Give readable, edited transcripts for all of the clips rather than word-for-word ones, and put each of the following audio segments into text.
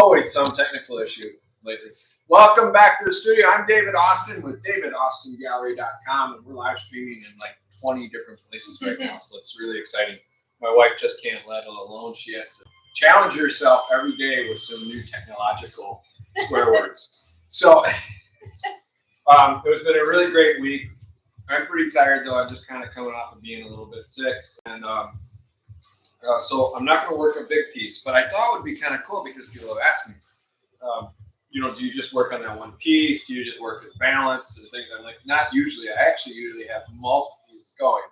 Always some technical issue lately. Welcome back to the studio. I'm David Austin with davidaustingallery.com, and we're live streaming in like 20 different places right now, so it's really exciting. My wife just can't let it alone. She has to challenge herself every day with some new technological swear words. So it has been a really great week. I'm pretty tired though. I'm just kind of coming off of being a little bit sick, and so I'm not going to work a big piece, but I thought it would be kind of cool because people have asked me, you know, do you just work on that one piece? Do you just work at balance and things? I'm like, not usually. I actually usually have multiple pieces going.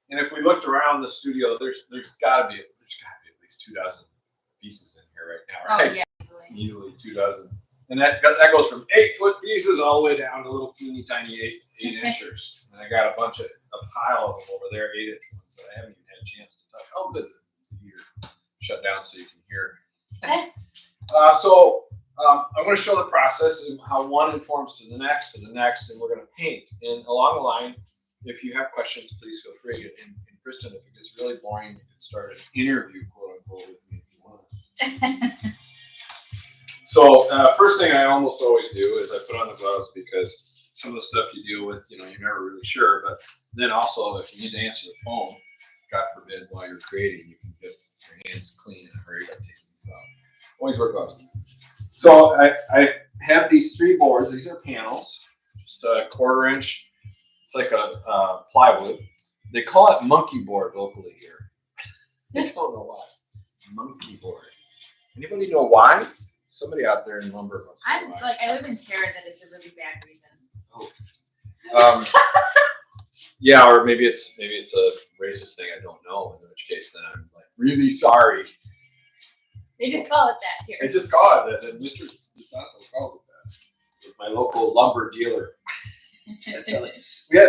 And if we looked around the studio, there's got to be at least 2 dozen pieces in here right now, right? Oh, yeah. Easily 2 dozen. And that goes from 8-foot pieces all the way down to little teeny tiny 8-inchers. And I got a pile of them over there, 8-inch ones that I haven't even had a chance to touch. Oh, good. Here, shut down so you can hear. I'm going to show the process and how one informs to the next, and we're going to paint. And along the line, if you have questions, please feel free. And Kristen, if it gets really boring, you can start an interview, quote unquote, with me if you want. So first thing I almost always do is I put on the gloves because some of the stuff you deal with, you know, you're never really sure. But then also, if you need to answer the phone, God forbid, while you're creating, you can get your hands clean and hurry up taking these out. Always wear gloves. So I have these 3 boards. These are panels, just a 1/4 inch. It's like a plywood. They call it monkey board locally here. I don't know why. Monkey board. Anybody know why? Somebody out there in lumber must know why. I live in terror that it's a really bad reason. Oh. Yeah, or maybe it's a racist thing I don't know. In which case, then I'm like really sorry. They just call it that here. They just call it that, and Mr. DeSanto calls it that. With my local lumber dealer.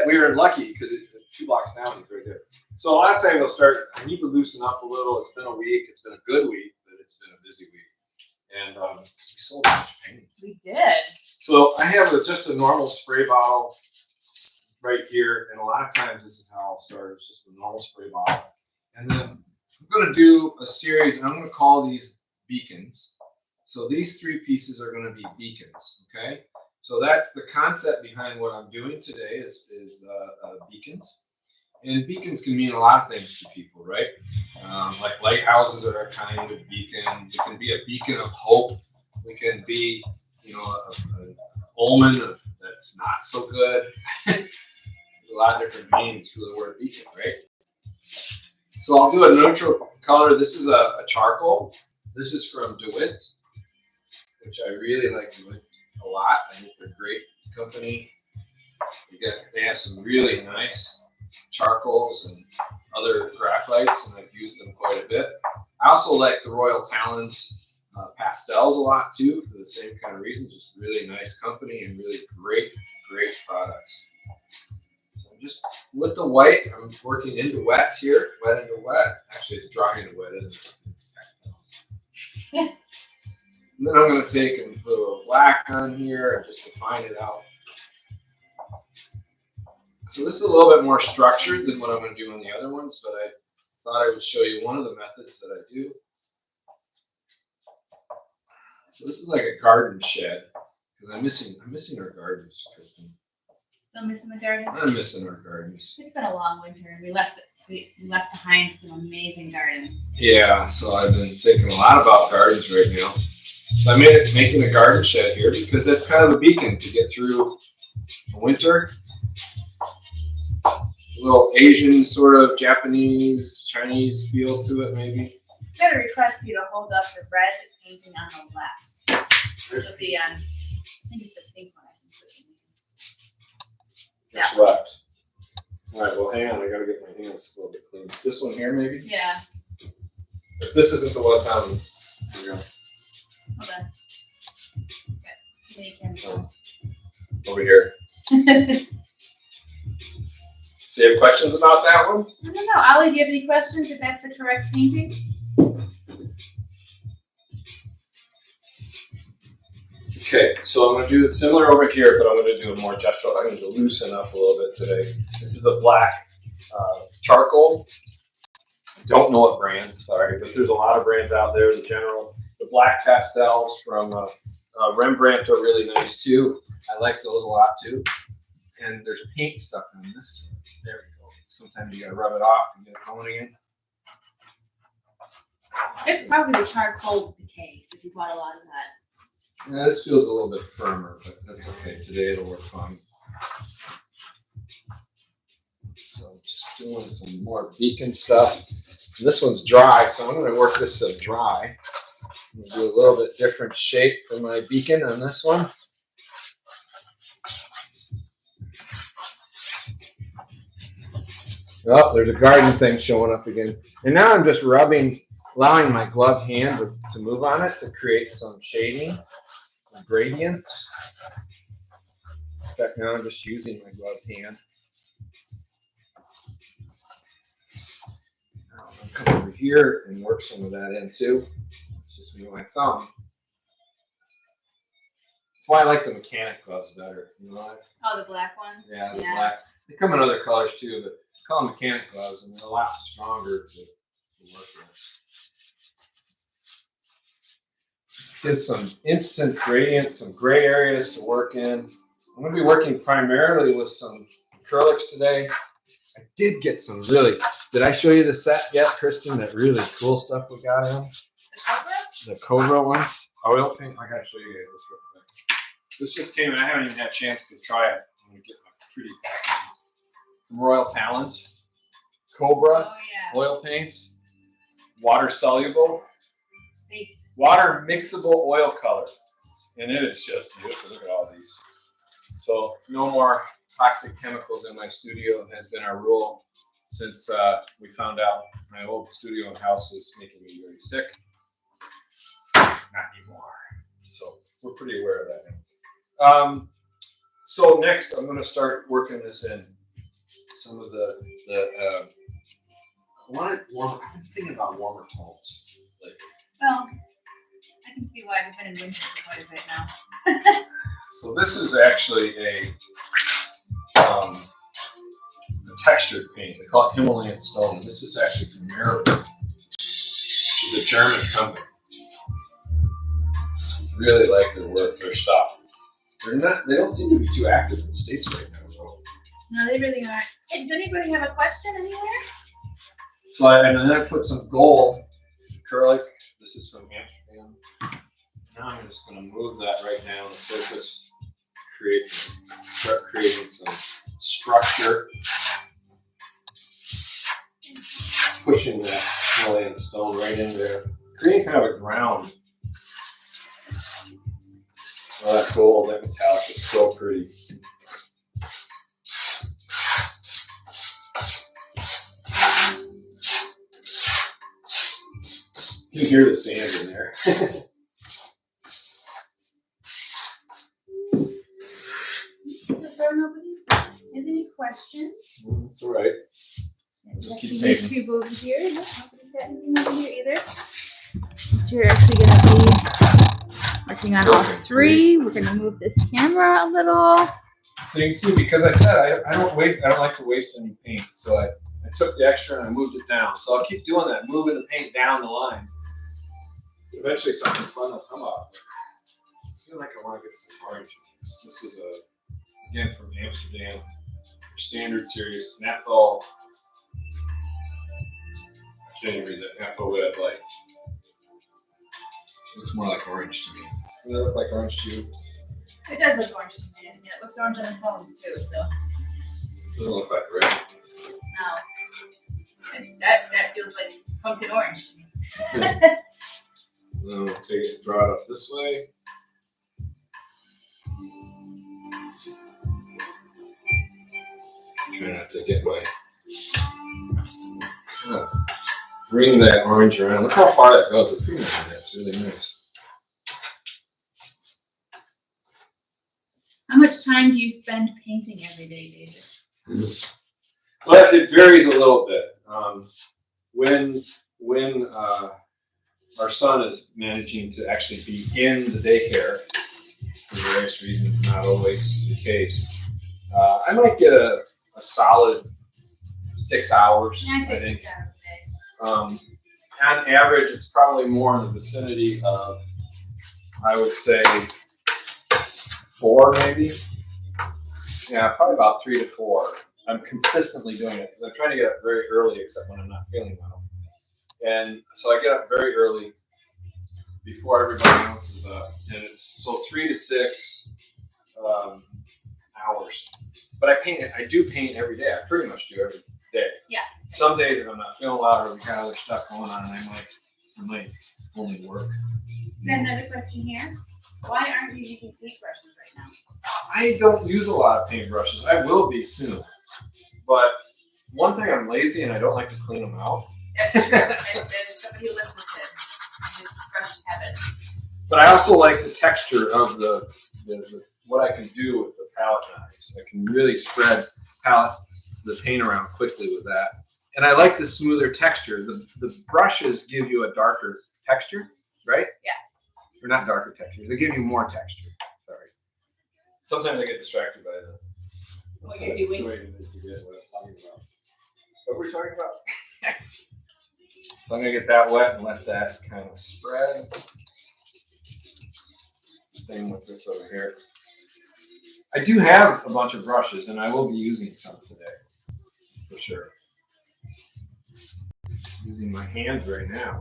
We were lucky because 2 blocks down, he's right there. So a lot of times I'll start. I need to loosen up a little. It's been a week. It's been a good week, but it's been a busy week. And we sold a bunch of paints. We did. So I have just a normal spray bottle right here, and a lot of times this is how I'll start. It's just a normal spray bottle, and then I'm going to do a series, and I'm going to call these beacons. So these 3 pieces are going to be beacons. Okay, so that's the concept behind what I'm doing today is beacons, and beacons can mean a lot of things to people, right? Like lighthouses are a kind of beacon. It can be a beacon of hope. It can be, you know, an omen of that's not so good. A lot of different meanings for the word beacon, right? So I'll do a neutral color. This is a charcoal. This is from Duluth, which I really like Duluth a lot. I think they're a great company. They have some really nice charcoals and other graphites, and I've used them quite a bit. I also like the Royal Talons pastels a lot too, for the same kind of reason. Just really nice company and really great products. Just with the white, I'm working into wet here, wet into wet. Actually, it's dry into wet, isn't it? Yeah. And then I'm going to take and put a little black on here and just define it out. So this is a little bit more structured than what I'm going to do on the other ones, but I thought I would show you one of the methods that I do. So this is like a garden shed because I'm missing our gardens, Kristen. Still missing the garden? I'm missing our gardens. It's been a long winter, and we left behind some amazing gardens. Yeah, so I've been thinking a lot about gardens right now. So I making a garden shed here because that's kind of a beacon to get through the winter. A little Asian sort of Japanese, Chinese feel to it, maybe. I'm going to request you to hold up the red painting on the left. Which will be on, I think it's the pink one. That's left. All right, well, hang on. I got to get my hands a little bit clean. This one here, maybe? Yeah. If this isn't the one time, here we go. Hold on. Okay. Over here. So you have questions about that one? I don't know. Ollie, do you have any questions if that's the correct painting? Okay, so I'm going to do it similar over here, but I'm going to do it more gentle. I need to loosen up a little bit today. This is a black charcoal. I don't know what brand, sorry, but there's a lot of brands out there. The black pastels from Rembrandt are really nice too. I like those a lot too. And there's paint stuck on this. There we go. Sometimes you gotta rub it off to get it going again. It's probably the charcoal decay if you bought a lot of that. Yeah, this feels a little bit firmer, but that's okay. Today it'll work fine. So just doing some more beacon stuff. And this one's dry, so I'm going to work this so dry. I'm going to do a little bit different shape for my beacon on this one. Oh, there's a garden thing showing up again. And now I'm just rubbing, allowing my gloved hand to move on it to create some shading, some gradients. In fact, now I'm just using my gloved hand. Now I'm going to come over here and work some of that in too. It's just with my thumb. That's why I like the mechanic gloves better. You know that? Oh, the black one? Yeah, the black. They come in other colors too, but I call them mechanic gloves, and they're a lot stronger to work with. Gives some instant gradient, some gray areas to work in. I'm going to be working primarily with some acrylics today. I did get some really. Did I show you the set yet, Kristen? That really cool stuff we got in the Cobra ones. Oil paint. I gotta show you guys this real quick. This just came in. I haven't even had a chance to try it. I'm gonna get my pretty packaging from Royal Talons. Cobra oil paints, water soluble, water mixable oil color, and it is just beautiful. Look at all these. So no more toxic chemicals in my studio has been our rule since we found out my old studio and house was making me very sick. Not anymore. So we're pretty aware of that now. So next I'm going to start working this in some of the I wanted warmer. I've been thinking about warmer tones lately. Well, I can see why we've been in winter for quite a bit now. So this is actually a textured paint. They call it Himalayan stone. This is actually from Maribor, which is a German company. Really like their work, their stuff. They're not. They don't seem to be too active in the States right now. So. No, they really aren't. Hey, does anybody have a question anywhere? So and then I put some gold acrylic. This is from Amsterdam. Now I'm just going to move that right down the surface, start creating some structure, pushing that Himalayan stone right in there, creating kind of a ground. Oh, that gold, that metallic is so pretty. You can hear the sand in there. Is any questions? It's all right. Just keep painting. YouTube over here. No, nobody's got anything over here either. So you're actually going to be working on all three. We're going to move this camera a little. So you can see, because I said I don't like to waste any paint. So I took the extra and I moved it down. So I'll keep doing that, moving the paint down the line. Eventually something fun will come up. I feel like I want to get some orange. This is again from Amsterdam, standard series, Naphthol. I can't even read that. Naphthol red light. It looks more like orange to me. Doesn't it look like orange to you? It does look orange to me. Yeah, it looks orange on the phones too. So. It doesn't look like red. No. That feels like pumpkin orange to me. Yeah. Then we'll take it, draw it up this way. Try not to get my bring that orange around. Look how far that goes. The pigment on that's really nice. How much time do you spend painting every day, David? But it varies a little bit. When our son is managing to actually be in the daycare, for various reasons, not always the case, I might get a solid 6 hours, Yeah, I think. on average, it's probably more in the vicinity of, I would say, 4 maybe. Yeah, probably about 3 to 4. I'm consistently doing it because I'm trying to get up very early, except when I'm not feeling well. And so I get up very early before everybody else is up, and it's so 3 to 6 hours. But I do paint every day. I pretty much do every day. Yeah. Some days if I'm not feeling well or we got other stuff going on, I might only work. Got another question here. Why aren't you using paintbrushes right now? I don't use a lot of paintbrushes. I will be soon. But one thing, I'm lazy and I don't like to clean them out. That's true. As somebody who lives with brush habits. But I also like the texture of the what I can do with the palette knives. I can really spread the paint around quickly with that. And I like the smoother texture. The brushes give you a darker texture, right? Yeah. Or not darker texture. They give you more texture. Sorry. Sometimes I get distracted by what you're doing. What I'm talking about. What we're talking about. So I'm going to get that wet and let that kind of spread. Same with this over here. I do have a bunch of brushes, and I will be using some today, for sure. Using my hands right now.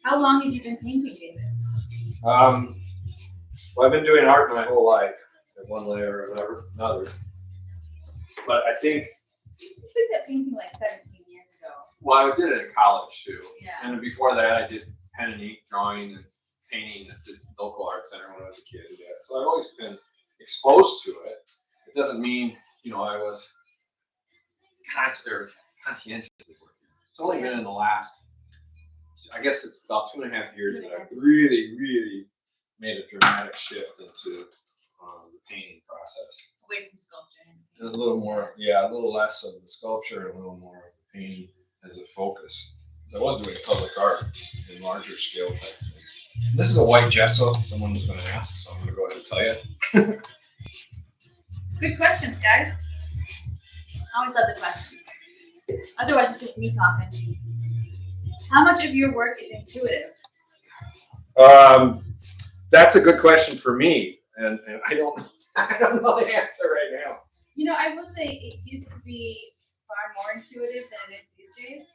How long have you been painting, David? Well, I've been doing art my whole life, in one way or another. But I think You started painting like 17 years ago. well, I did it in college too. Yeah. And before that, I did pen and ink drawing and painting at the local art center when I was a kid. Yeah. So I've always been exposed to it. It doesn't mean, I was conscientious. It's only been in the last, I guess it's about 2.5 years that I've really, really made a dramatic shift into the painting process. Away from sculpture. And a little more, a little less of the sculpture and a little more of the painting as a focus. Because I was doing public art in larger scale type things. And this is a white gesso. Someone was going to ask, so I'm going to go ahead and tell you. Good questions, guys. I always love the questions. Otherwise, it's just me talking. How much of your work is intuitive? That's a good question for me, and I don't know the answer right now. I will say it used to be far more intuitive than it is these days.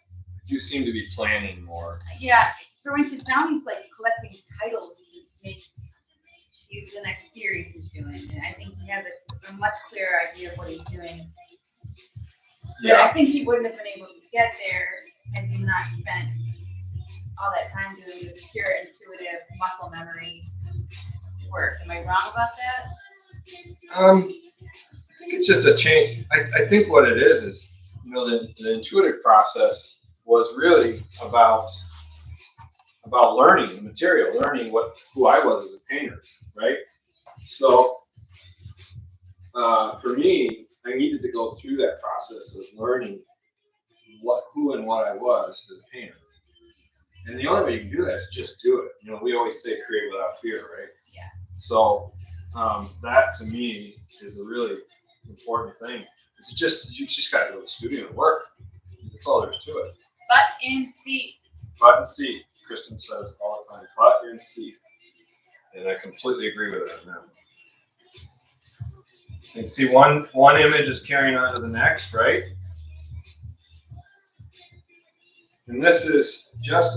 You seem to be planning more. Yeah. For instance, now he's like collecting titles to make the next series he's doing, and I think he has a much clearer idea of what he's doing. But I think he wouldn't have been able to get there had he not spent all that time doing this pure intuitive muscle memory work. Am I wrong about that? I think it's just a change. I think what it is the intuitive process was really about learning the material, learning who I was as a painter, right? So for me, I needed to go through that process of learning who and what I was as a painter. And the only way you can do that is just do it. We always say create without fear, right? Yeah. So that to me is a really important thing. You just got to go to the studio and work. That's all there is to it. Butt in seat. Butt and seat. Kristen says all the time, butt in seat. And I completely agree with that now. So you can see one image is carrying on to the next, right? And this is just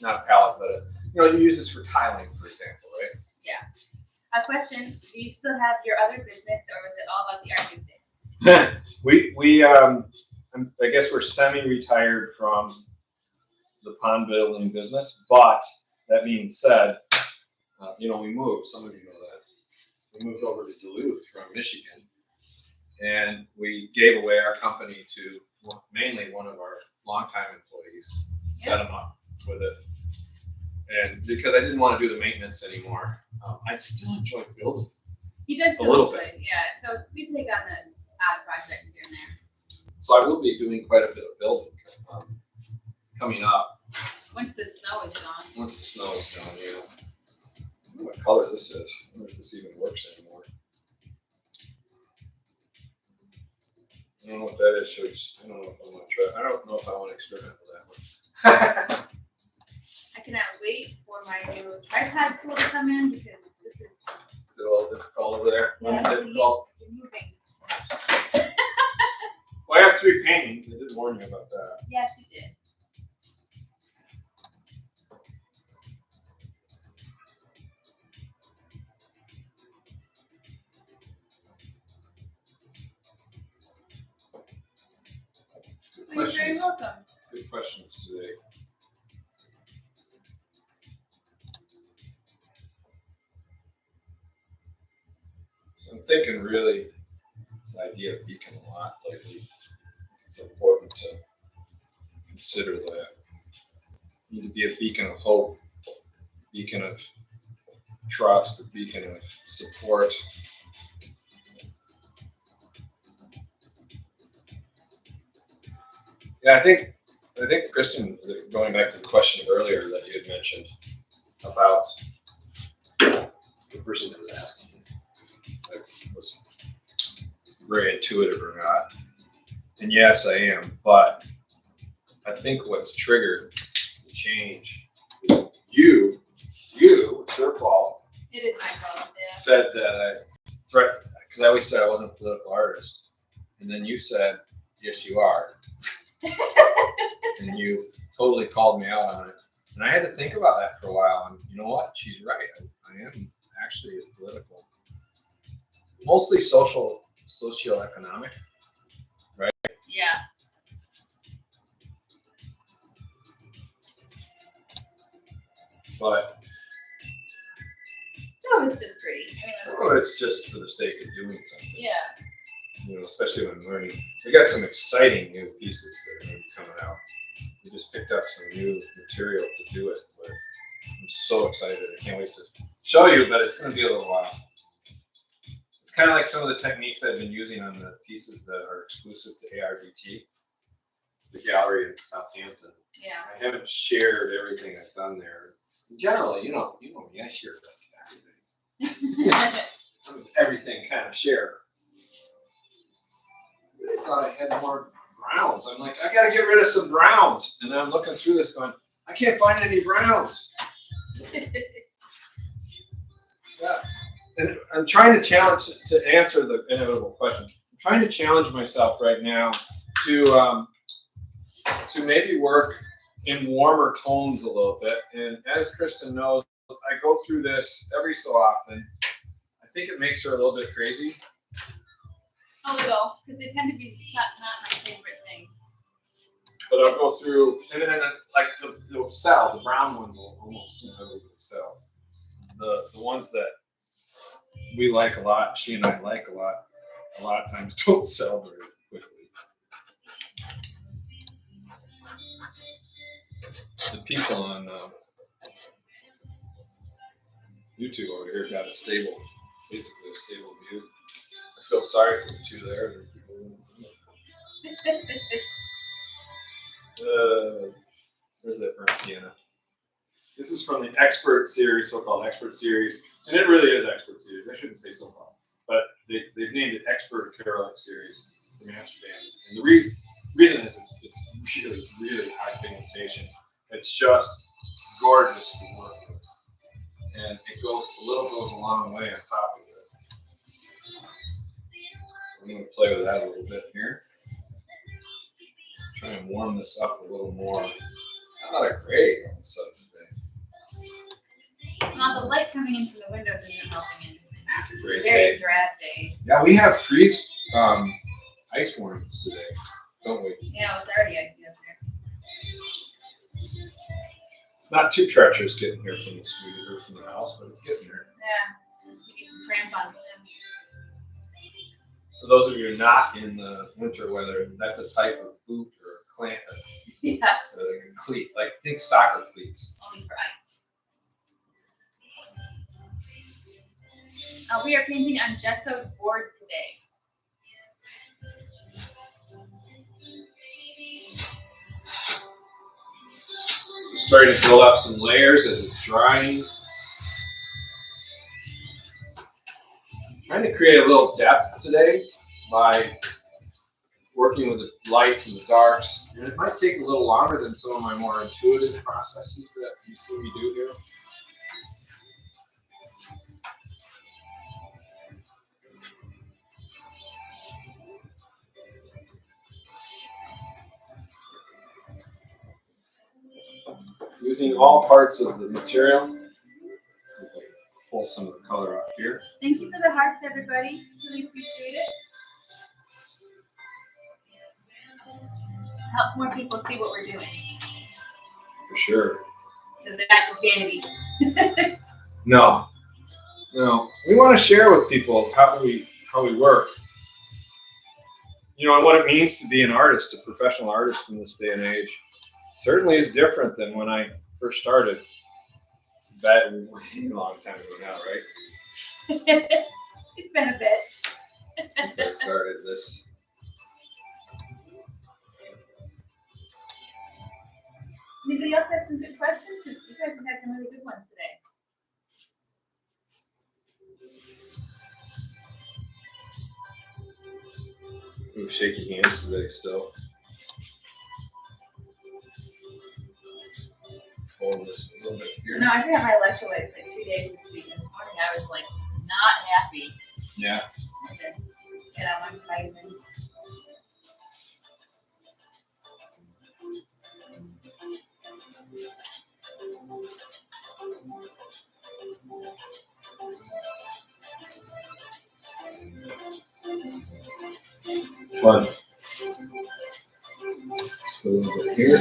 not a palette, but you use this for tiling, for example, right? Yeah. A question: do you still have your other business, or is it all about the art these days? I guess we're semi-retired from the pond building business, but that being said, we moved. Some of you know that. We moved over to Duluth from Michigan, and we gave away our company to mainly one of our longtime employees, set them up with it. And because I didn't want to do the maintenance anymore, I still enjoy building. He does a little bit. Yeah. So we take on the odd projects here and there. So I will be doing quite a bit of building coming up. Once the snow is gone. Once the snow is gone, yeah. I don't know what color this is. I wonder if this even works anymore. I don't know what that is. I don't know if I want to try. I don't know if I want to experiment with that one. I cannot wait for my new tripod tool to come in because this is. Is it a little difficult over there? Yeah, Difficult. you're moving. Well, I have 3 paintings. I did warn you about that. Yes, you did. Good Well, you're very questions. welcome. Good questions today. So I'm thinking really this idea of beacon a lot lately. It's important to consider that. You need to be a beacon of hope, a beacon of trust, a beacon of support. Yeah, I think Kristen, going back to the question earlier that you had mentioned about the person that was asking, was very intuitive or not. And yes, I am, but I think what's triggered the change is you, it's your fault, It is my fault. Yeah. said that I threatened, because I always said I wasn't a political artist. And then you said, yes, you are. And you totally called me out on it. And I had to think about that for a while. And you know what? She's right. I am actually political. Mostly socioeconomic, right? Yeah. But So it's just pretty. I mean, some of it's just for the sake of doing something. yeah. You know, especially when learning. We got some exciting new pieces that are going to be coming out. We just picked up some new material to do it with. I'm so excited. I can't wait to show you, but it's going to be a little while. It's kind of like some of the techniques I've been using on the pieces that are exclusive to ARDT, the gallery in Southampton. Yeah. I haven't shared everything I've done there. Generally, you know me, I share everything. Everything kind of share. I thought I had more browns. I'm like, I got to get rid of some browns. And I'm looking through this going, I can't find any browns. Yeah. And I'm trying to answer the inevitable question. I'm trying to challenge myself right now to maybe work in warmer tones a little bit. And as Kristen knows, I go through this every so often. I think it makes her a little bit crazy. A little, because they tend to be not my favorite things. But I'll go through, and then like they'll sell. The brown ones will almost never sell. The ones that we like a lot, she and I like a lot of times don't sell very quickly. The people on YouTube over here got basically a stable view. I feel sorry for the two there. Where's that burnt sienna? This is from the Expert series, so-called Expert series, and it really is Expert series. I shouldn't say so-called, but they've named it Expert Acrylic series from Amsterdam. And the reason is it's really, really high pigmentation. It's just gorgeous to work with, and it goes a long way on top of it. I'm going to play with that a little bit here. Try and warm this up a little more. How about a gray on the side today? Well, the light coming in from the windows isn't helping anything. That's a great Very day. drab day. Yeah, we have freeze ice warnings today, don't we? Yeah, it's already icy up there. It's not too treacherous getting here from the studio or from the house, but it's getting there. Yeah. You get some crampons soon. For those of you who are not in the winter weather, that's a type of boot or a clamp. Yeah. It's a cleat, like think soccer cleats. Only for ice. We are painting on gessoed board today. So starting to build up some layers as it's drying. Trying to create a little depth today by working with the lights and the darks. And it might take a little longer than some of my more intuitive processes that you see me do here. Using all parts of the material. Let's see if I can pull some of the color up here. Thank you for the hearts, everybody. Really appreciate it. Helps more people see what we're doing. For sure. So they're not just vanity. No. We want to share with people how we work. You know, and what it means to be an artist, a professional artist in this day and age. Certainly is different than when I first started. That a long time ago now, right? It's been a bit. Since I started this. Anybody else have some good questions? Because you guys have had some really good ones today. Ooh, shaky hands today still. Hold this a little bit here. No, I think I had my electrolytes for 2 days this week, and this morning I was like not happy. Yeah. Okay. And I went vitamins. Fun. Just a little bit here.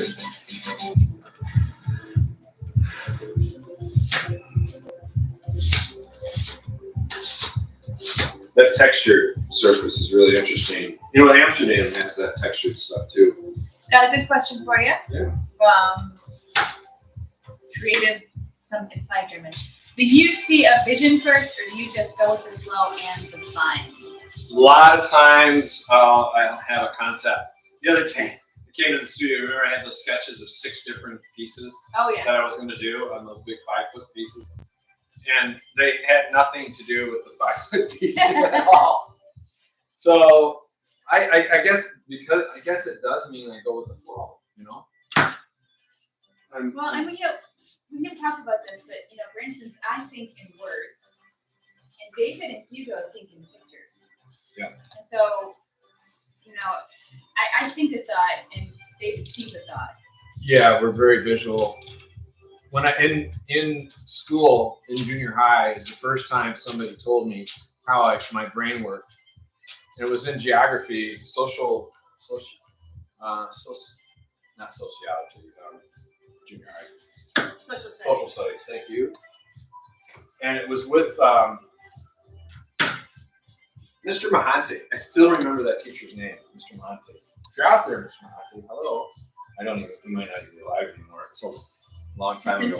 That textured surface is really interesting. You know, Amsterdam has that textured stuff too. Got a good question for you. Yeah. Creative, it's by German. Did you see a vision first, or do you just go with the flow and the signs? A lot of times I'll have a concept. The other day, I came to the studio. Remember, I had those sketches of 6 different pieces Oh yeah. that I was going to do on those big 5-foot pieces, and they had nothing to do with the 5-foot pieces at all. So I guess it does mean I go with the flow, you know. Well, and we never talked about this, but for instance, I think in words, and David and Hugo think in pictures. Yeah. And so, I think a thought, and David sees a thought. Yeah, we're very visual. When in school in junior high is the first time somebody told me how my brain worked. And it was in geography, not sociology, junior high. Social studies, thank you. And it was with Mr. Mahante. I still remember that teacher's name, Mr. Mahante. If you're out there, Mr. Mahante, hello. He might not even be alive anymore. It's a long time ago.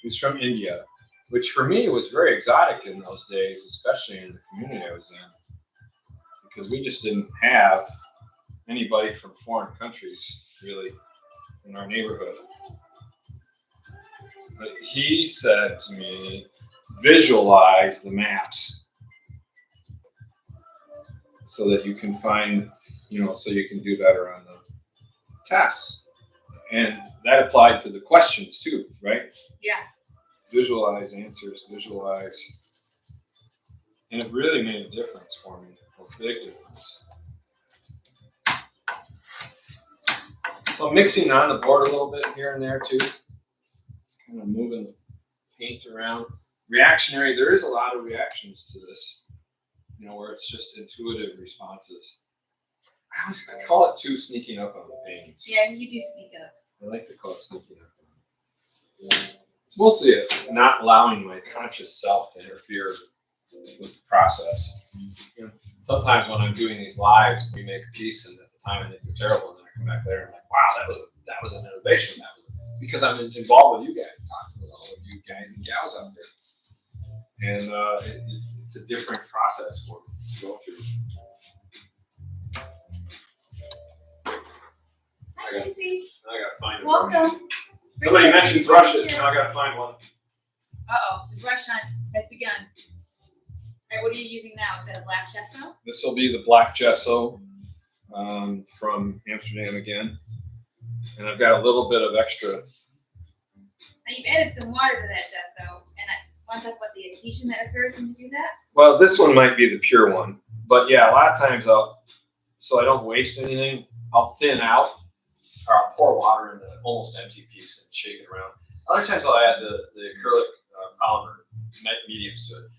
He's from India, which for me was very exotic in those days, especially in the community I was in, because we just didn't have anybody from foreign countries really in our neighborhood. But he said to me, visualize the maps so that you can find, so you can do better on the tests. And that applied to the questions too, right? Yeah. Visualize answers, visualize. And it really made a difference for me, a big difference. So I'm mixing on the board a little bit here and there too. Kind of moving the paint around. Reactionary, there is a lot of reactions to this, where it's just intuitive responses. I call it too sneaking up on the paintings. Yeah, you do sneak up. I like to call it sneaking up. It's mostly not allowing my conscious self to interfere with the process. Sometimes when I'm doing these lives, we make a piece, and at the time I think they're terrible, and then I come back later and I'm like, wow, that was an innovation. That was because I'm involved with you guys, talking with all of you guys and gals out there, and it's a different process for me to go through. Hi, Casey. I gotta find a Welcome. brush. Somebody mentioned brushes, now I gotta find one. Uh-oh, the brush hunt has begun. All right, what are you using now? Is that a black gesso? This will be the black gesso. from Amsterdam again. And I've got a little bit of extra. Now you've added some water to that gesso, and I want to talk about the adhesion that occurs when you do that. Well, this one might be the pure one, but yeah, a lot of times so I don't waste anything, I'll thin out, or I'll pour water in an almost empty piece and shake it around. Other times I'll add the acrylic polymer mediums to it.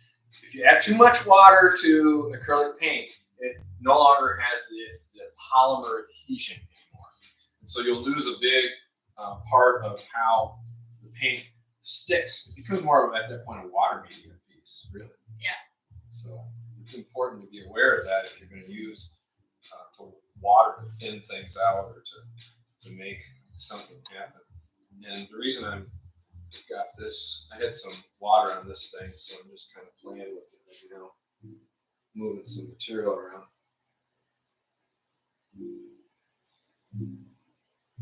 If you add too much water to acrylic paint, it no longer has the polymer adhesion anymore. And so you'll lose a big part of how the paint sticks. It becomes more of, at that point, a water medium piece, really. Yeah. So it's important to be aware of that if you're going to use water to thin things out or to make something happen. And the reason I've got this, I had some water on this thing, so I'm just kind of playing with it, you know, moving some material around.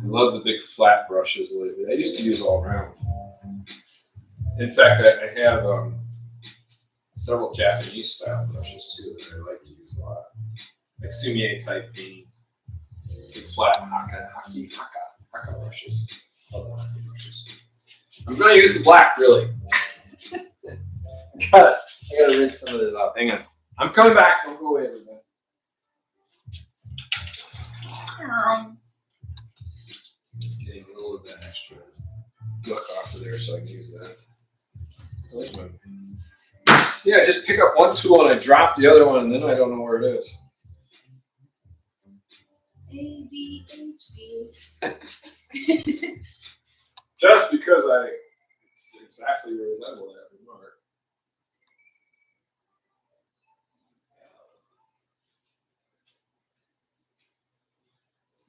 I love the big flat brushes lately. I used to use all around. In fact, I have several Japanese style brushes too that I like to use a lot, like sumier type painting, big flat haka brushes. Love the haka brushes. I'm going to use the black, really. I gotta rinse some of this out. Hang on. I'm coming back. Don't go away, everybody. Just getting a little of that extra look off of there so I can use that. See, I just pick up one tool and I drop the other one, and then I don't know where it is. ADHD. Just because I exactly resemble that remark.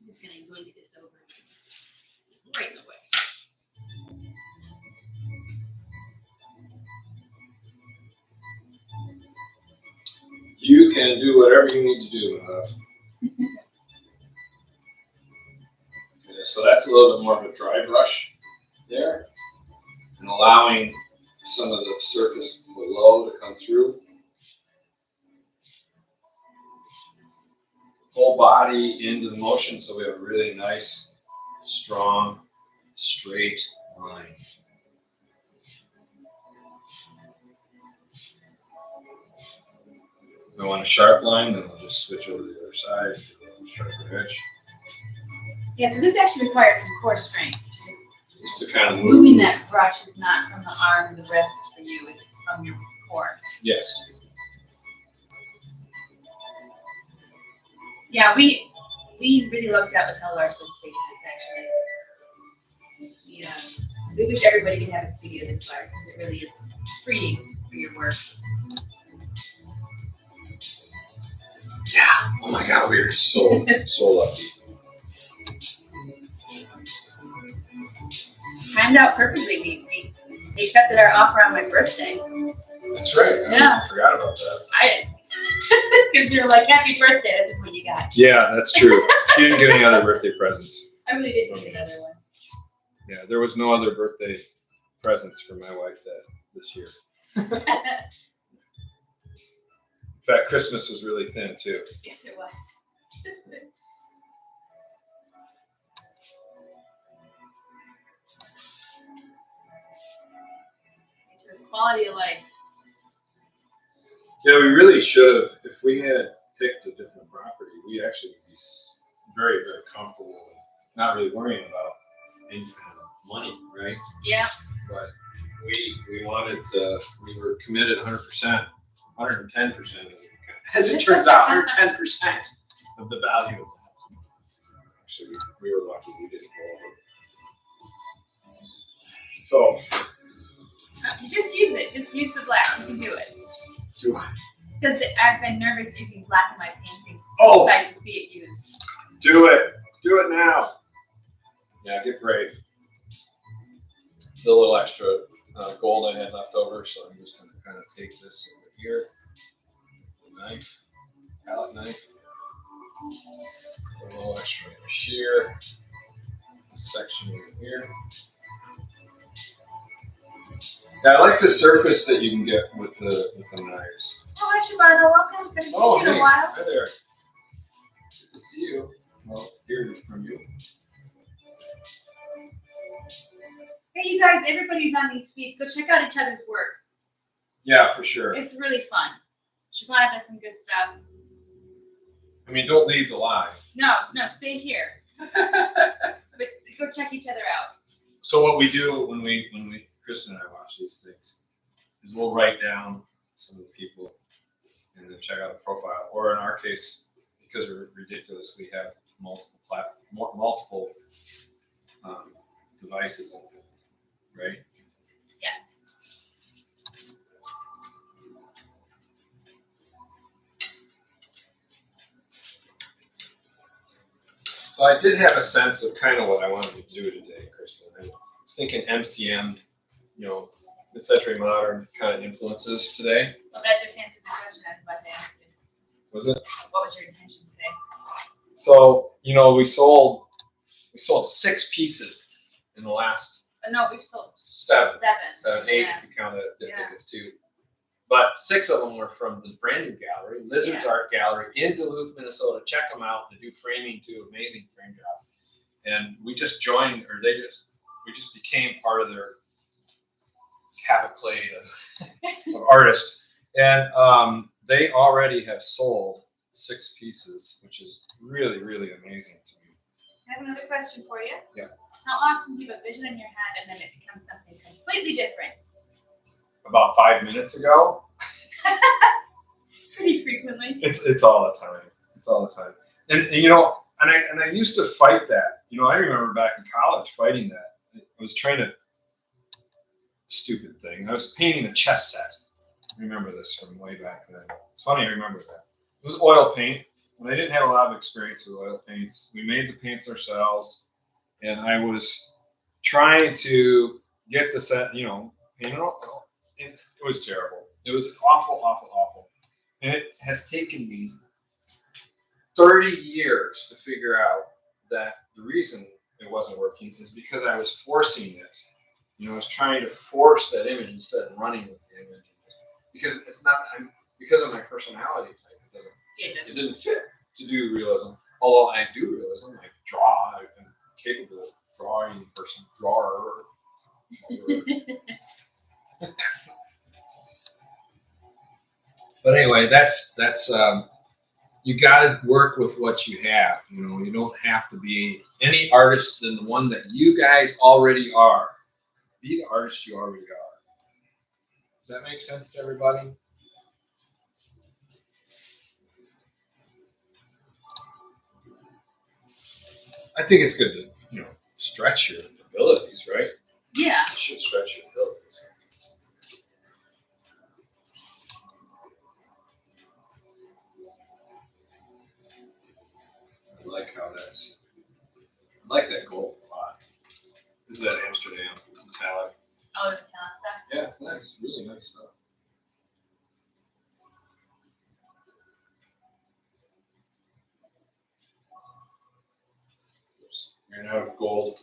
I'm just going to link this over right in the way. You can do whatever you need to do, Okay, so that's a little bit more of a dry brush there, and allowing some of the surface below to come through. Whole body into the motion, so we have a really nice, strong, straight line. If we want a sharp line, then we'll just switch over to the other side, sharper edge. Yeah, so this actually requires some core strength. Just to kind of move. Moving that brush is not from the arm and the wrist for you, it's from your core. Yes. Yeah, we really looked at with all our spaces, actually. We wish everybody could have a studio this large, because it really is freeing for your work. Yeah. Oh my God, we are so lucky. Timed out perfectly. We accepted our offer on my birthday. That's right. Yeah. I forgot about that. I didn't. Because you're like, happy birthday, this is what you got. Yeah, that's true. She didn't get any other birthday presents. I really didn't get another one. Yeah, there was no other birthday presents for my wife this year. In fact, Christmas was really thin too. Yes, it was. It was quality of life. Yeah, we really should have. If we had picked a different property, we actually would be very, very comfortable and not really worrying about any kind of money, right? Yeah. But we wanted to, we were committed 100%, 110%, as it turns out, 110% of the value of the house. Actually, we were lucky we didn't go over. So. You just use it. Just use the black. You can do it. Do it. Since I've been nervous using black in my paintings, Oh. excited to see it used. Do it. Do it now. Yeah, get brave. Still a little extra gold I had left over, so I'm just going to kind of take this over here. Knife, palette knife. A little extra over here. This section over here. Yeah, I like the surface that you can get with the knives. Oh, hi, Shabana. Welcome. Been seeing you in a while. Hi there. Good to see you. Well, hear from you. Hey, you guys, everybody's on these feeds. Go check out each other's work. Yeah, for sure. It's really fun. Siobhan does some good stuff. I mean, don't leave the line. No, stay here. But go check each other out. So what we do when Kristen and I watch these things is we'll write down some of the people and then check out the profile. Or in our case, because we're ridiculous, we have multiple devices open, right? Yes. So I did have a sense of kind of what I wanted to do today, Kristen. I was thinking MCM, mid-century modern kind of influences today. Well, that just answered the question I was about to ask you. Was it? What was your intention today? So, we sold 6 pieces in the last No, we've sold 7, 8 Yes. if you count the Yeah. tickets too. But 6 of them were from the brand new gallery, Lizard's Yeah. Art Gallery in Duluth, Minnesota. Check them out. They do framing too, amazing frame job. And we just joined, or we just became part of their cavalcade of artists. And they already have sold 6 pieces, which is really, really amazing to me. I have another question for you. Yeah. How often do you have a vision in your head and then it becomes something completely different? About 5 minutes ago. Pretty frequently. It's all the time. It's all the time. And I used to fight that. I remember back in college fighting that. I was trying to stupid thing. I was painting a chess set. I remember this from way back then. It's funny I remember that. It was oil paint. And I didn't have a lot of experience with oil paints. We made the paints ourselves. And I was trying to get the set, paint it all. It was terrible. It was awful, awful, awful. And it has taken me 30 years to figure out that the reason it wasn't working is because I was forcing it. I was trying to force that image instead of running with the image. Because because of my personality type, it didn't fit to do realism. Although I do realism, I draw, I'm capable of drawing drawer. But anyway, that's you got to work with what you have. You don't have to be any artist than the one that you guys already are. Be the artist you already are. Does that make sense to everybody? I think it's good to stretch your abilities, right? Yeah. You should stretch your abilities. I like that gold a lot. This is that Amsterdam metallic. Oh, the metallic stuff? Yeah, it's nice. Really nice stuff. Oops. Ran out of gold.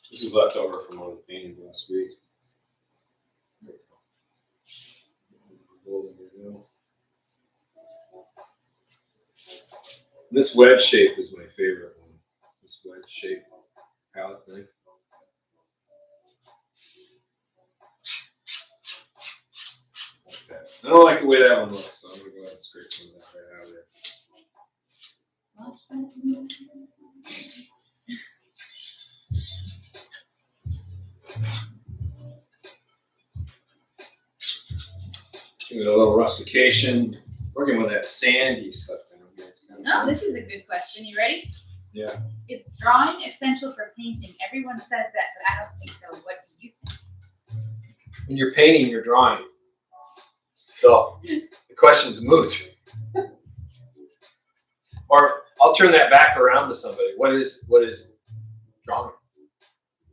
This is left over from one of the paintings last week. There we go. Gold in here now. This wedge shape is my favorite one. This wedge shape palette knife. Like that. I don't like the way that one looks, so I'm going to go ahead and scrape some of that right out of there. Give it a little rustication. Working with that sandy stuff down here. No, this is a good question. You ready? Yeah. Is drawing essential for painting? Everyone says that, but I don't think so. What do you think? When you're painting, you're drawing. So the question's moot. Or I'll turn that back around to somebody. What is drawing?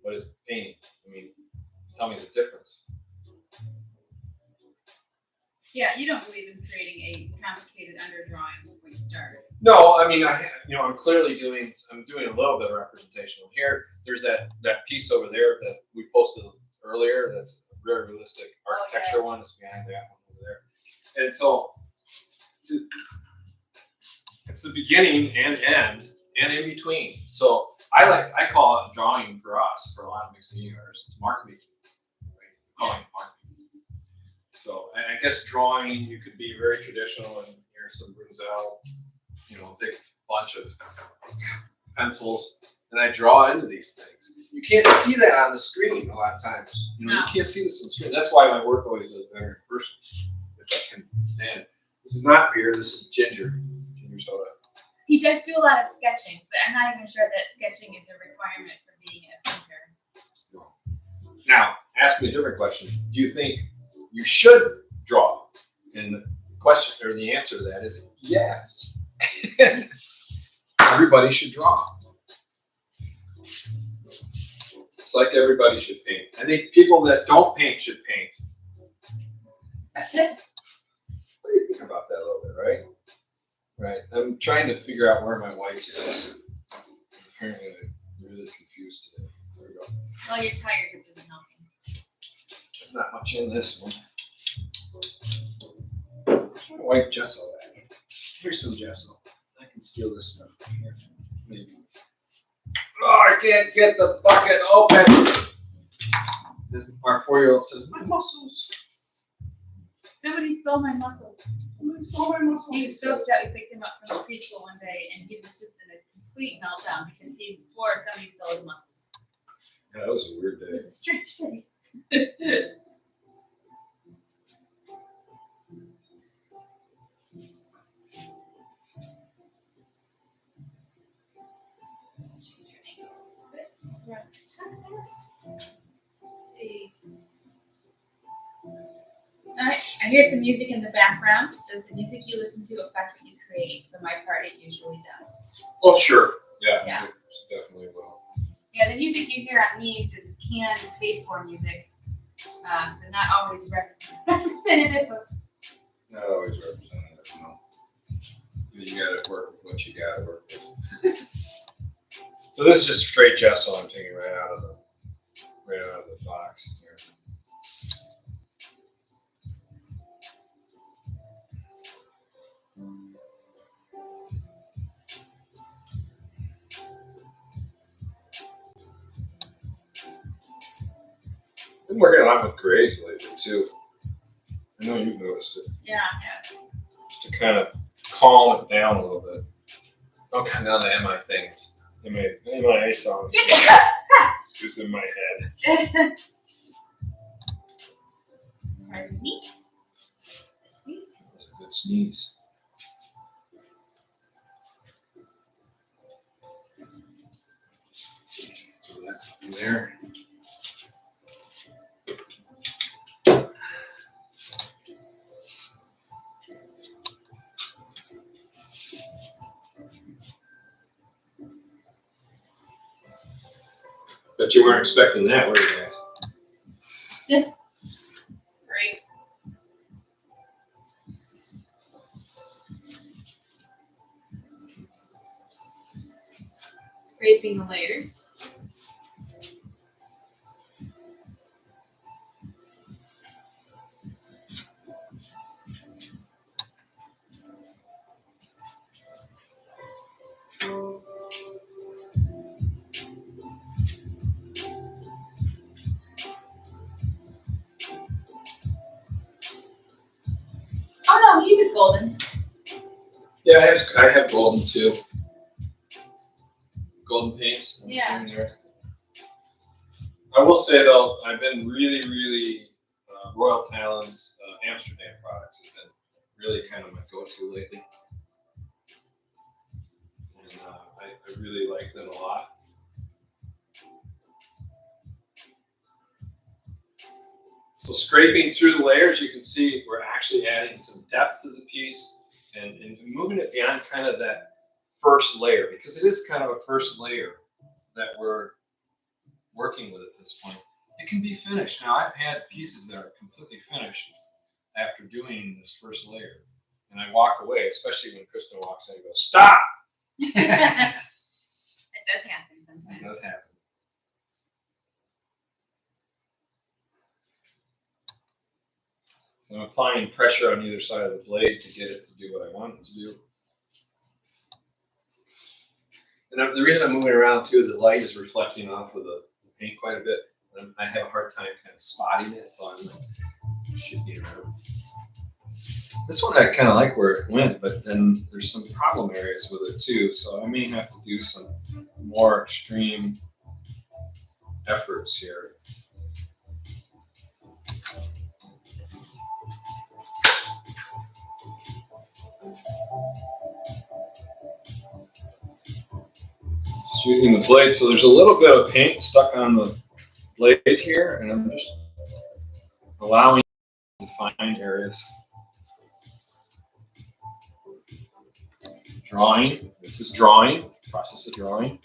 What is painting? Tell me the difference. Yeah, you don't believe in creating a complicated underdrawing before you start. No, I'm clearly doing a little bit of representation here. There's that piece over there that we posted earlier. That's a very realistic architecture one. That's behind that one over there. And so, It's the beginning and end and in between. So I call it drawing for us, for a lot of mixed media artists, it's mark making, right? Calling it mark making. So I guess drawing, you could be very traditional and here's some Brunsell, you know, big bunch of pencils, and I draw into these things. You can't see that on the screen a lot of times. You know, you can't see this on the screen. That's why my work always does better in person, if I can stand it. This is not beer, this is ginger soda. He does do a lot of sketching, but I'm not even sure that sketching is a requirement for being a painter. No. Now, ask me a different question. Do you think you should draw? And the question, or the answer to that is yes. Everybody should draw. It's like everybody should paint. I think people that don't paint should paint. What do you think about that a little bit, right? Right. I'm trying to figure out where my white is. Apparently, I'm really confused today. There we go. Well, you're tired, it doesn't help you. There's not much in this one. White gesso. Here's some gesso. I can steal this stuff from here. Maybe. Oh, I can't get the bucket open. Our 4-year-old says, my muscles. Somebody stole my muscles. Somebody stole my muscles. He was so upset. We picked him up from preschool one day, and he was just in a complete meltdown because he swore somebody stole his muscles. Yeah, that was a weird day. It was a strange day. Alright, I hear some music in the background. Does the music you listen to affect what you create? For my part, it usually does. Oh, sure. Yeah. It definitely will. Yeah, the music you hear on these is canned, paid-for music. So not always representative of... Not always representative, no. You gotta work with what you gotta work with. So this is just straight gesso I'm taking right out of the box here. Been working a lot with grays lately too. I know you've noticed it. Yeah. Just to kind of calm it down a little bit. Okay, now the MI things. MIA song is in my head. Pardon me. Sneeze. That's a good sneeze. Throw that in there. Bet you weren't expecting that, were you guys? Yeah. It's great. Scraping the layers. Oh no, he uses golden. Yeah, I have golden too. Golden paints. Yeah. I will say though, I've been really Royal Talon's Amsterdam products has been really kind of my go-to lately, and I really like them a lot. So scraping through the layers, you can see we're actually adding some depth to the piece and moving it beyond kind of that first layer, because it is kind of a first layer that we're working with at this point. It can be finished. Now, I've had pieces that are completely finished after doing this first layer. And I walk away, especially when Kristen walks in and goes, stop! It does happen sometimes. It does happen. So I'm applying pressure on either side of the blade to get it to do what I want it to do. And the reason I'm moving around too, the light is reflecting off of the paint quite a bit. And I have a hard time kind of spotting it, so I'm shifting around. This one I kind of like where it went, but then there's some problem areas with it too, so I may have to do some more extreme efforts here. Just using the blade, so there's a little bit of paint stuck on the blade here, and I'm just allowing to define areas. Drawing. This is drawing. Process of drawing.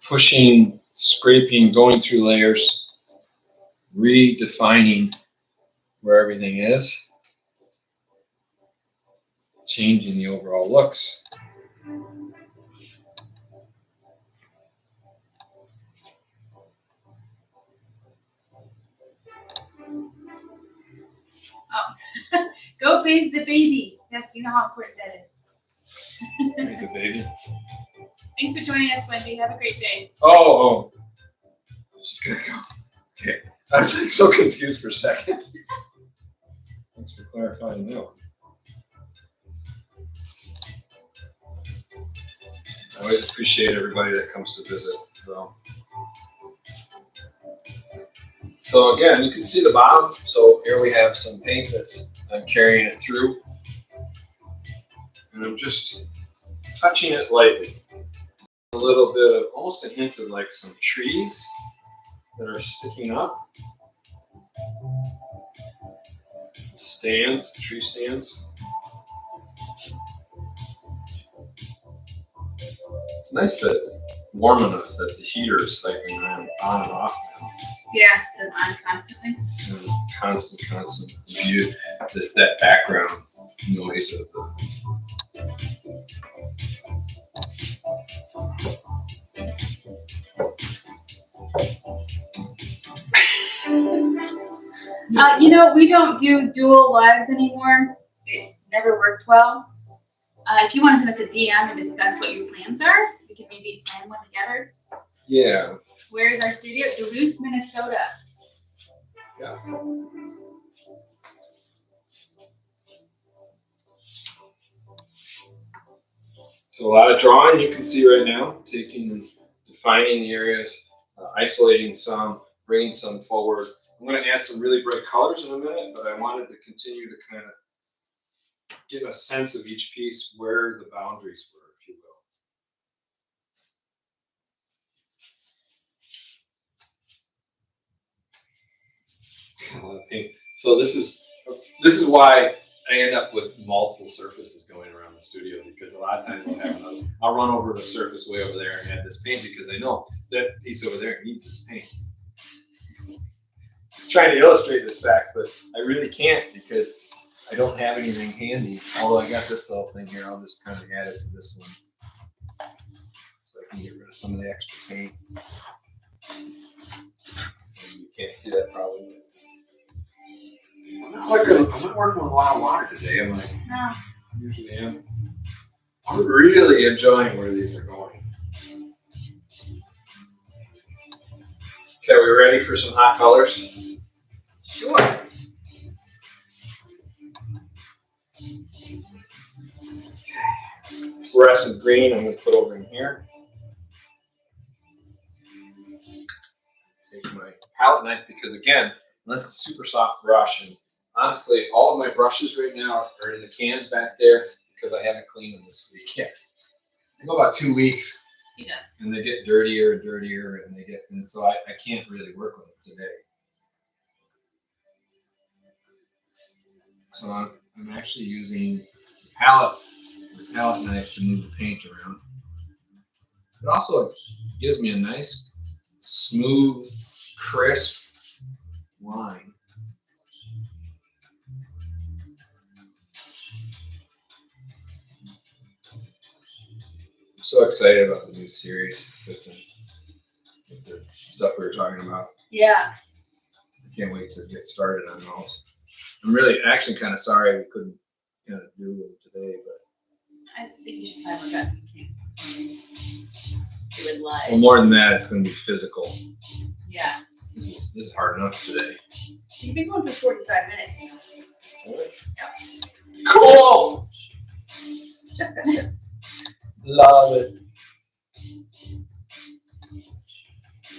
Pushing, scraping, going through layers, redefining where everything is, changing the overall looks. Oh, go bathe the baby. Yes, you know how important that is. Bathe the baby. Thanks for joining us, Wendy. Have a great day. Oh. She's gonna go. Okay. I was like so confused for a second. Thanks for clarifying that. I always appreciate everybody that comes to visit. So again, you can see the bottom. So here we have some paint I'm carrying it through. And I'm just touching it lightly. A little bit of, almost a hint of like some trees that are sticking up. Stands, tree stands. It's nice that it's warm enough that the heater is cycling around on and off now. Yeah, still on constantly. And constant view. That background noise of You know, we don't do dual lives anymore. It never worked well. If you want to send us a DM and discuss what your plans are, we can maybe plan one together. Yeah. Where is our studio? Duluth, Minnesota. Yeah. So a lot of drawing you can see right now, defining the areas, isolating some, bringing some forward. I'm going to add some really bright colors in a minute, but I wanted to continue to kind of give a sense of each piece where the boundaries were, if you will. A lot of paint. So this is why I end up with multiple surfaces going around the studio, because a lot of times I'll run over the surface way over there and add this paint because I know that piece over there needs this paint. Trying to illustrate this fact, but I really can't because I don't have anything handy. Although I got this little thing here, I'll just kind of add it to this one so I can get rid of some of the extra paint. So you can't see that probably. I'm not working with a lot of water today. I'm like, No. I usually am. I'm really enjoying where these are going. Okay, are we ready for some hot colors? Sure. Fluorescent green, I'm going to put over in here. Take my palette knife because, again, unless it's a super soft brush, and honestly, all of my brushes right now are in the cans back there because I haven't cleaned them this week yet. I go about 2 weeks. He does. And they get dirtier and dirtier, and so I can't really work with them today. So I'm actually using the palette knife to move the paint around. It also gives me a nice, smooth, crisp line. I'm so excited about the new series. with the stuff we were talking about. Yeah. I can't wait to get started on those. I'm really actually kind of sorry we couldn't do them today, but I think you should try my best. Do it live. well, more than that, it's going to be physical. Yeah. This is hard enough today. You've been going for 45 minutes. Yeah. Cool. Love it.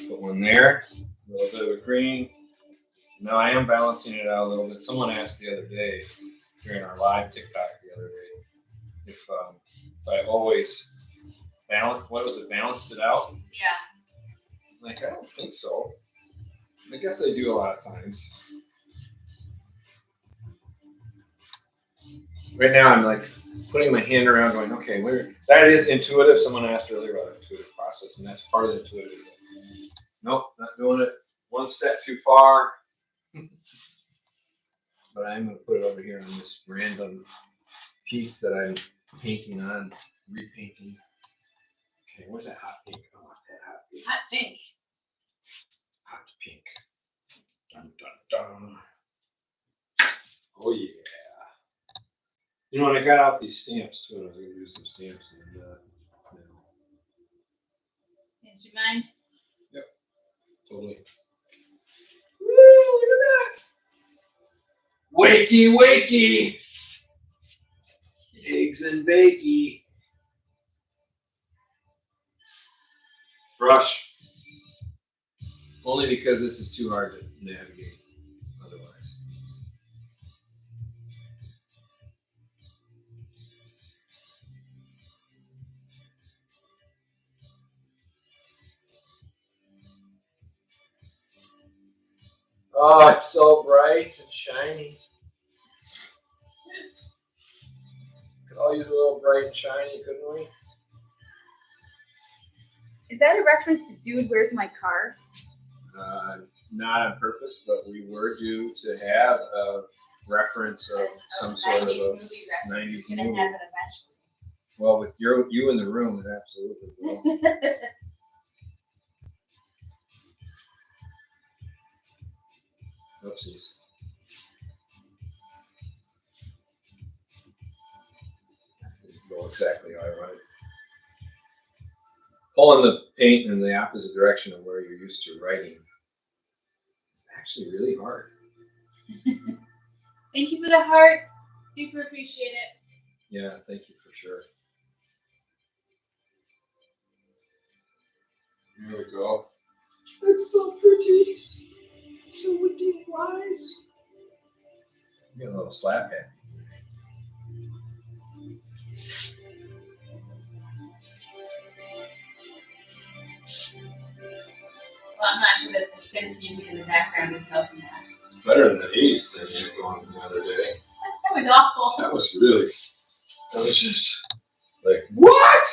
Put one there. A little bit of green. Now I am balancing it out a little bit. Someone asked the other day during our live TikTok the other day if I always balanced it out. Yeah. Like, I don't think so. I guess I do a lot of times. Right now I'm like putting my hand around going, okay, that is intuitive. Someone asked earlier about intuitive process, and that's part of the intuitive. Nope, not doing it. One step too far. But I'm going to put it over here on this random piece that I'm painting on, repainting. Okay, where's that hot pink? I want that hot pink. Hot pink. Hot pink. Dun, dun, dun. Oh, yeah. You know, when I got out these stamps, too, I was going to do some stamps. And, Yes, do you mind? Yep, totally. Woo, look at that. Wakey, wakey. Eggs and bakey. Brush. Only because this is too hard to navigate otherwise. Oh, it's so bright and shiny. Could all use a little bright and shiny, couldn't we? Is that a reference to Dude, Where's My Car? Not on purpose, but we were due to have a reference of some sort of a 90s You're gonna movie. have it eventually. Well, with you in the room, it absolutely will. Oopsies. Didn't go exactly how I wanted. Pulling the paint in the opposite direction of where you're used to writing is actually really hard. Thank you for the hearts. Super appreciate it. Yeah, thank you for sure. There we go. It's so pretty. So witty and wise. You got a little slap head. Well, I'm not sure that the synth music in the background is helping that. It's better than the 80s thing you were going the other day. That was awful. That was just like, what?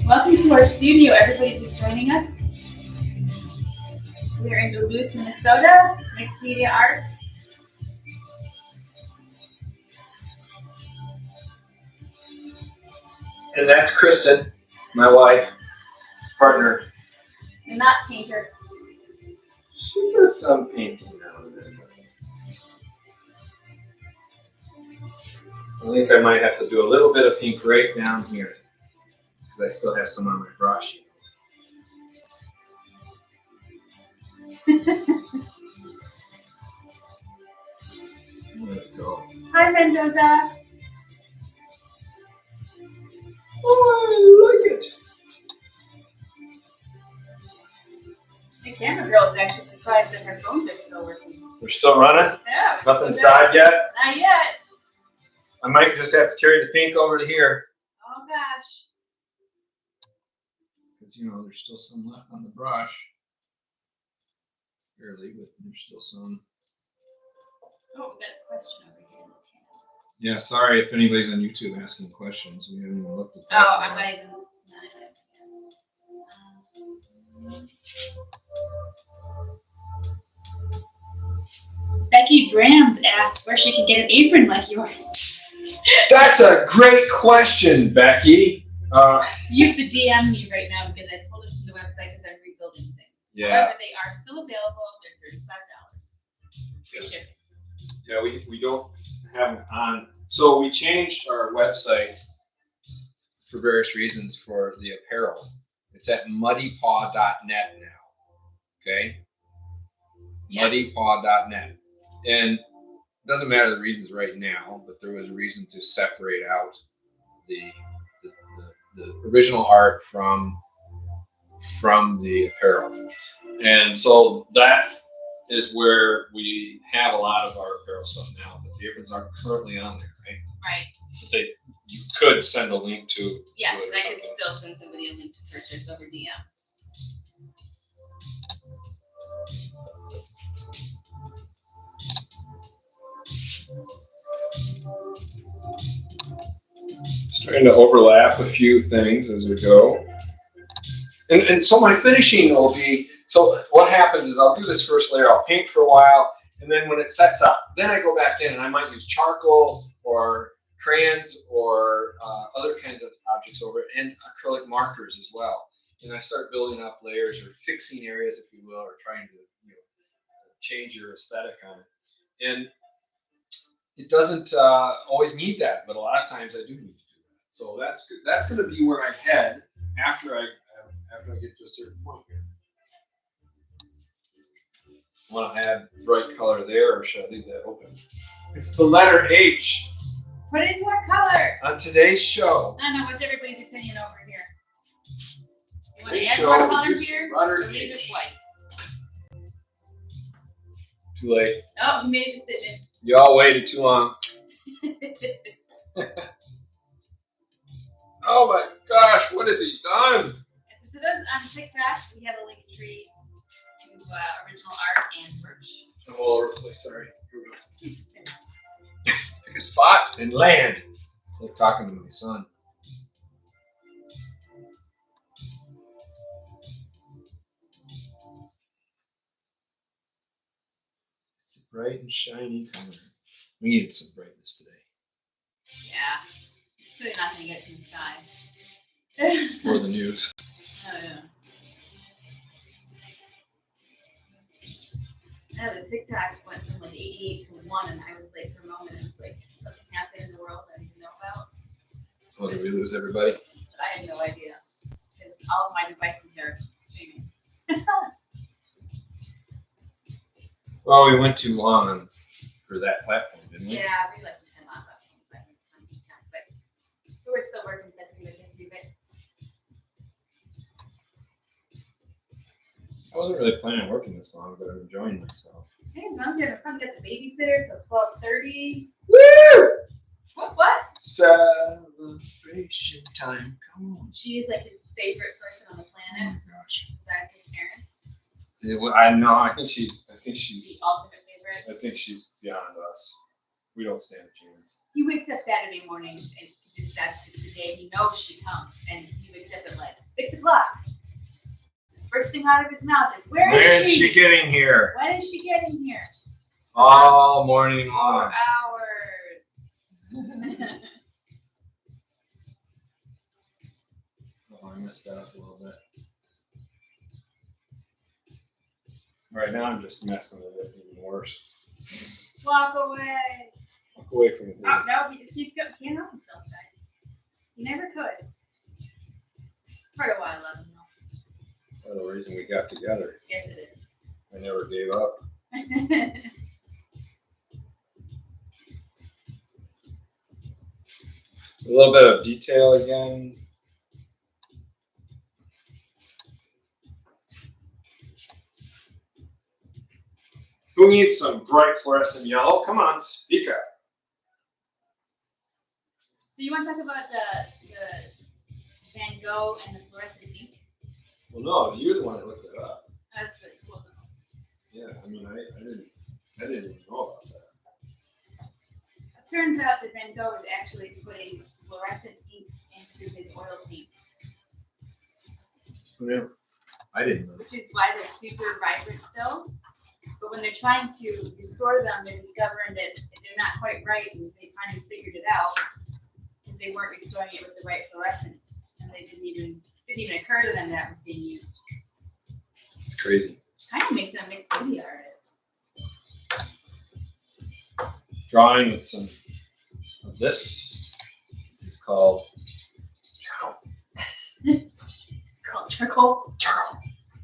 Welcome to our studio, everybody just joining us. We're in Duluth, Minnesota, Mixed Media Art. And that's Kristen, my wife, partner. You're not painter. She does some painting now and then. I think I might have to do a little bit of pink right down here, because I still have some on my brush. There we go. Hi, Mendoza. Oh, I like it. The camera girl is actually surprised that her phones are still working. We're still running? Yeah. Nothing's died yet? Not yet. I might just have to carry the pink over to here. Oh, gosh. Because, you know, there's still some left on the brush. Barely, but there's still some. Oh, we got a question over here. Yeah, sorry if anybody's on YouTube asking questions. We haven't even looked at that. Oh, I'm not even. Becky Brams asked where she could get an apron like yours. That's a great question, Becky. You have to DM me right now because I pulled it from the website because I'm rebuilding things. Yeah. However, they are still available. They're $35. Free shipping. Yeah, we don't have them on. So we changed our website for various reasons for the apparel. It's at muddypaw.net now. Okay? Yeah. Muddypaw.net. And it doesn't matter the reasons right now, but there was a reason to separate out the original art from the apparel. And so that is where we have a lot of our apparel stuff now, but the aprons aren't currently on there, right? Right. But you could send a link to Yes, to it or I could something. still send somebody a link to purchase over DM. Starting to overlap a few things as we go. And so my finishing will be, so what happens is I'll do this first layer, I'll paint for a while, and then when it sets up, then I go back in and I might use charcoal or crayons or other kinds of objects over it, and acrylic markers as well. And I start building up layers or fixing areas, if you will, or trying to change your aesthetic on it. And it doesn't always need that, but a lot of times I do need to do that. So that's good. That's going to be where I head after I get to a certain point here. Want to add bright color there, or should I leave that open? It's the letter H. Put it in more color. On today's show. I know, what's everybody's opinion over here? You want to Today's add show, more color use here? letter Or leave it H. white? Too late. Oh, you made a decision. Y'all waited too long. Oh my gosh, what has he done? So those on TikTok, we have a link tree to original art and merch. Oh, really sorry. Here we go. Pick a spot and land. It's like talking to my son. It's a bright and shiny color. We needed some brightness today. Yeah. Clearly not going to get it inside. For the news. Oh, yeah. No, the TikTok went from like 88 to 1, and I was like, for a moment, it was like, something happened in the world I didn't know about. Oh, did we lose everybody? But I had no idea. Because all of my devices are streaming. Well, we went too long for that platform, didn't we? Yeah, we like to turn off that on TikTok, but we're still working, so I think we would just leave it. I wasn't really planning on working this long, but I'm enjoying myself. Hey, I'm having fun. We got the babysitter till 12:30. Woo! What? Celebration time. Come on. She is like his favorite person on the Oh planet, my gosh. besides his parents. Yeah, well, I know. I think she's. The ultimate favorite. I think she's beyond us. We don't stand a chance. He wakes up Saturday mornings, and that's the day he knows she comes, and he wakes up at like 6 o'clock. First thing out of his mouth is, "Where is she? getting here? When is she getting here?" All morning 4 long. hours. Oh, I messed that up a little bit. Right now, I'm just messing with it even worse. Walk away. Walk away from it. Oh, no, he just keeps going. He can't help himself, guys. He never could. For a while, let him know. Part of the reason we got together. Yes, it is. I never gave up. So a little bit of detail again. Who needs some bright fluorescent yellow? Come on, speak up. So you want to talk about the Van Gogh and the fluorescent ink? Well, no, you're the one that looked it up. That's pretty cool. Yeah, I mean, I didn't even know about that. It turns out that Van Gogh was actually putting fluorescent inks into his oil paints, Who knew? I didn't know. which is why they're super vibrant still. But when they're trying to restore them, they're discovering that they're not quite right, and they finally figured it out. they weren't restoring it with the right fluorescence, and they didn't even occur to them that was being used. It's crazy. Kind of makes them a mixed media artist. Drawing with some of this. This is called charcoal. It's called charcoal. Charcoal.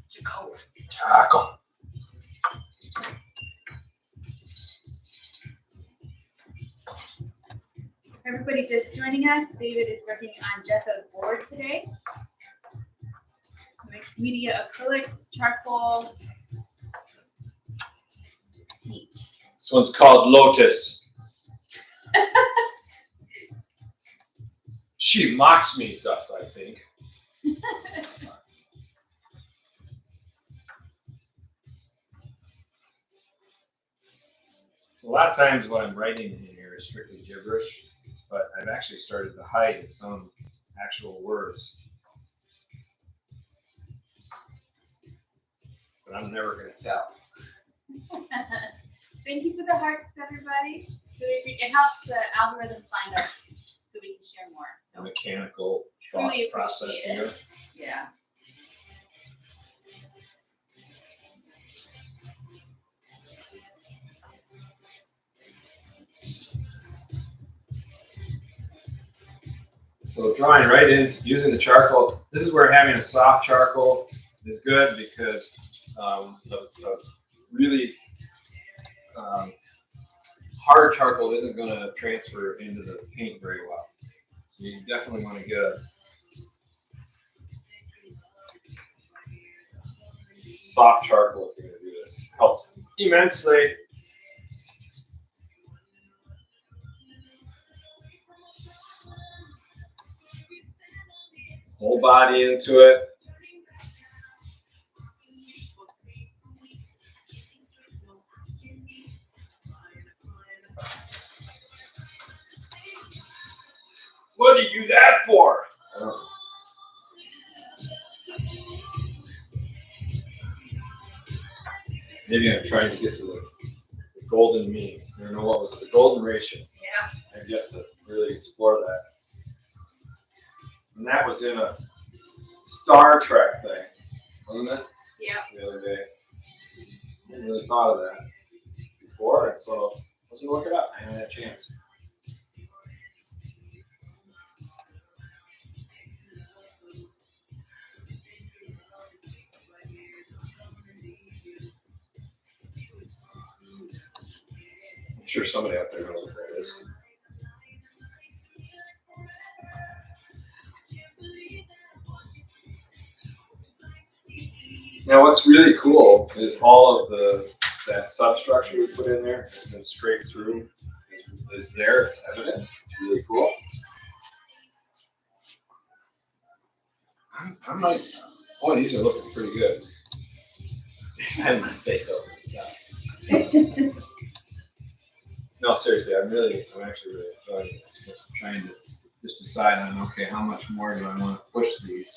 Charcoal. Charcoal. Everybody just joining us. David is working on gessoed board today. Mixed media acrylics, charcoal, paint. This one's called Lotus. She mocks me, doth I think. A lot of times what I'm writing in here is strictly gibberish, but I've actually started to hide some actual words. But I'm never going to tell. Thank you for the hearts, everybody. It helps the algorithm find us so we can share more. So Mechanical thought truly process appreciate here. it. Yeah. So drawing right in, using the charcoal. This is where having a soft charcoal is good because the really hard charcoal isn't going to transfer into the paint very well. So you definitely want to get a soft charcoal if you're going to do this. Helps immensely. Whole body into it. What do you do that for? Maybe I'm trying to get to the golden mean. I don't know what was it, the golden ratio. Yeah. I've yet to really explore that. And that was in a Star Trek thing, wasn't it? Yeah. The other day. I hadn't really thought of that before, and so I was going to look it up. I haven't had a chance. I'm sure somebody out there knows what that is. Now, what's really cool is all of that substructure we put in there has been scraped through. Is there? It's evidence. It's really cool. I'm like, boy, these are looking pretty good. I must say so myself. No, seriously, I'm actually really enjoying this. I'm trying to just decide on, okay, how much more do I want to push these?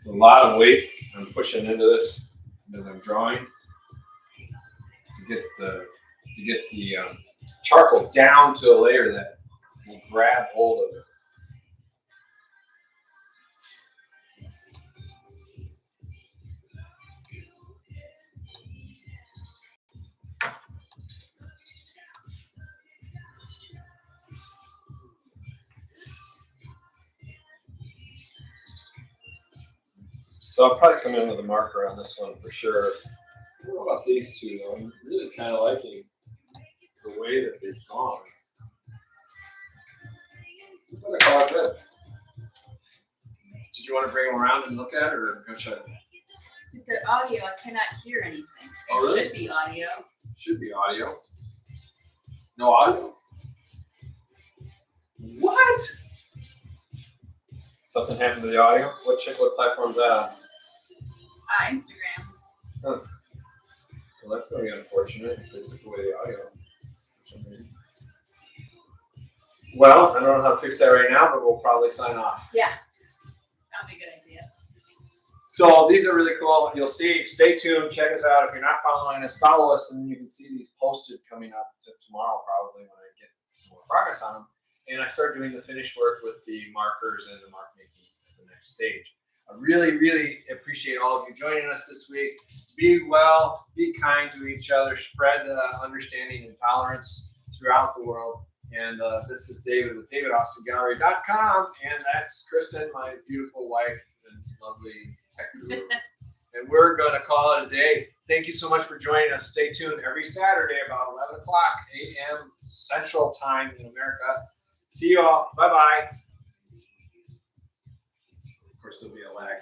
A lot of weight I'm pushing into this as I'm drawing to get the charcoal down to a layer that will grab hold of it. So I'll probably come in with a marker on this one for sure. I don't know about these two though. I'm really kind of liking the way that they've gone. I'm gonna call it good. Did you want to bring them around and look at it, or go check? Just the audio, I cannot hear anything. Oh, really? It should be audio. Should be audio. No audio? What? Something happened to the audio? What platform's that on? Instagram. Huh. Well, that's going to be unfortunate if they took away the audio. Well, I don't know how to fix that right now, but we'll probably sign off. Yeah. That would be a good idea. So these are really cool. You'll see. Stay tuned. Check us out. If you're not following us, follow us, and you can see these posted coming up to tomorrow probably when I get some more progress on them. And I start doing the finish work with the markers and the mark making at the next stage. I really, really appreciate all of you joining us this week. Be well, be kind to each other, spread understanding and tolerance throughout the world. And this is David with davidaustingallery.com, and that's Kristen, my beautiful wife and lovely tech guru. And we're going to call it a day. Thank you so much for joining us. Stay tuned every Saturday about 11 o'clock a.m. Central Time in America. See you all. Bye-bye. Of course, there'll be a lag.